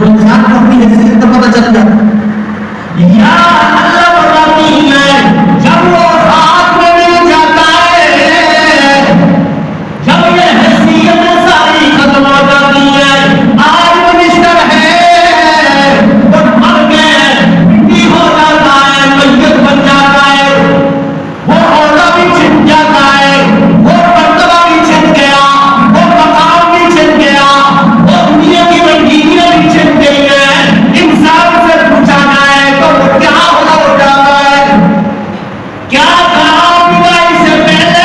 تو انسان کو اپنی حیثیت کا پتہ چل جاتا ہے۔ یا اللہ فرماتی ہے جب وہ ہاتھ میں مل جاتا ہے، جب یہ حیثیت ساری ختم ہو جاتی ہے، آج منسٹر ہے وہ مر گئے، مٹی ہو جاتا ہے، میت بن جاتا ہے، وہ عہدہ بھی چھن جاتا ہے، وہ مرتبہ بھی چھن گیا، وہ مقام بھی چھن گیا، وہ دنیا کی رنگینیاں بھی چھن گئی ہیں، انسان سے پوچھا جائے تو وہ کیا ہو جاتا ہے؟ کیا کام ہوا اس سے پہلے،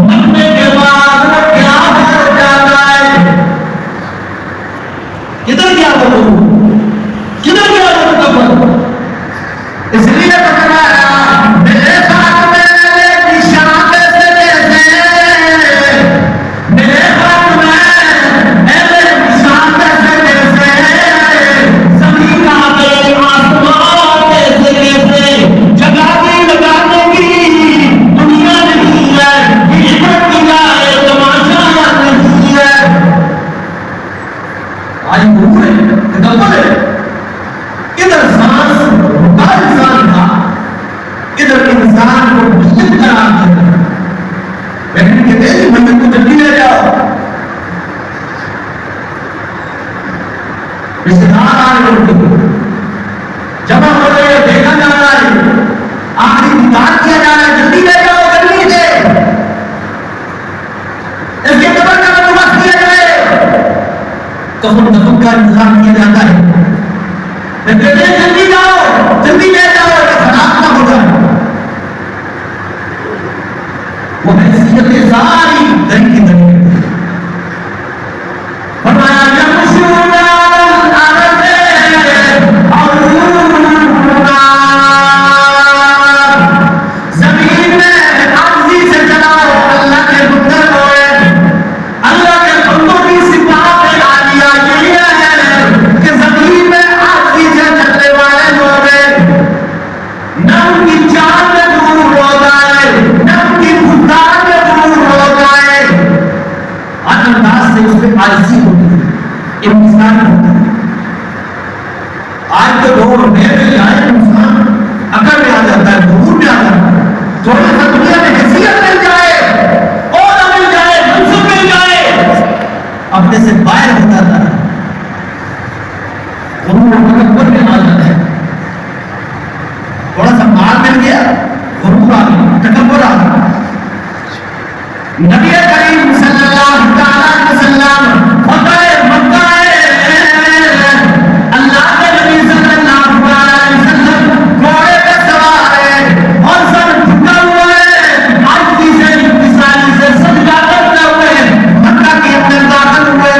مرنے کے بعد وہ کیا ہو جاتا ہے؟ کدھر گیا وہ کدھر گیا وہ مکمل؟ اس لیے بتایا میرے ساتھ میرے نشان سے جیسے، میرے ساتھ میرے نشان سے جیسے، زمین آگے آسمان جیسے جیسے، جگانے لگانے کی دنیا نہیں ہے، عبرت کی جائے تماشا نہیں ہے۔ آج وہ ہے تدبر ہے، ادھر سانس رکا انسان تھا، ادھر انسان کو میت قرار دیا، لیکن کہتے ہیں میت کو جلدی لے جاؤ، رشتے دار آ رہے ہیں، جمع ہو رہے ہیں، دیکھا جا رہا ہے، آخری دیدار کیا جا رہا ہے، جلدی لے جاؤ جلدی سے، اس کے قبر کا بندوبست کیا جائے، کفن دفن کا انتظام کیا جاتا ہے، کہتے ہیں جلدی جاؤ جلدی لے جاؤ، خراب نہ ہو جائے۔ وہ حیثیتیں ساری دن کی دن فرمایا یمشون الارض عرونا، زمین میں عاجزی سے چلاؤ، اللہ کے بندے ہوئے، اللہ کے بندوں کی صفات عالیہ یہ ہے کہ زمین میں عاجزی سے چلنے والے لوگ نہ ان کی جان میں دور ہو جائے، نہ ان کی خوددار میں دور ہو جائے، ہر انداز سے اس پہ عاجزی ہوتی ہے، انسان ہوتا ہے۔ آج کے دور میں آئے انسان عقل میں آ جاتا ہے، غرور میں آ جاتا ہے، تھوڑا سا دنیا میں حیثیت مل جائے، عہدہ مل جائے، منصب مل جائے، اپنے سے باہر ہو جاتا ہے، غرور و تکبر میں آ جاتا ہے، تھوڑا سا مال مل گیا، غرور آ گیا، تکبر آ گیا۔ نبی کریم صلی اللہ علیہ وسلم فتح مکہ ہے، اللہ کے نبی صلی اللہ علیہ وسلم گھوڑے پہ سوار ہے اور سر جھکا ہوا ہے، عاجزی سے انکساری سے سجدہ کرتے ہوئے مکہ کے اندر داخل ہوئے،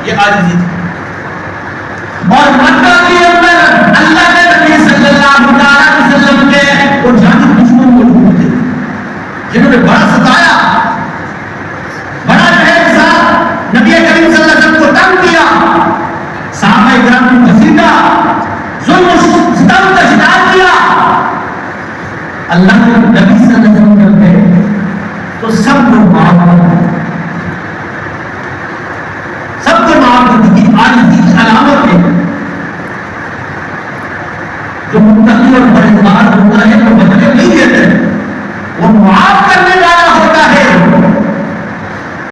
یہ عاجزی تھی۔ اور مکہ کے اندر اللہ کے نبی صلی اللہ علیہ وسلم کے وہ جانی دشمن موجود تھے جنہوں نے بڑا ستایا، بڑا ڈھیر سا نبی کریم صلی اللہ علیہ وسلم کو تنگ کیا، صحابہ کرام کو گھسیٹا، ظلم و ستم کا شکار کیا۔ اللہ کے نبی صلی اللہ علیہ وسلم کرتے تو سب کو معاف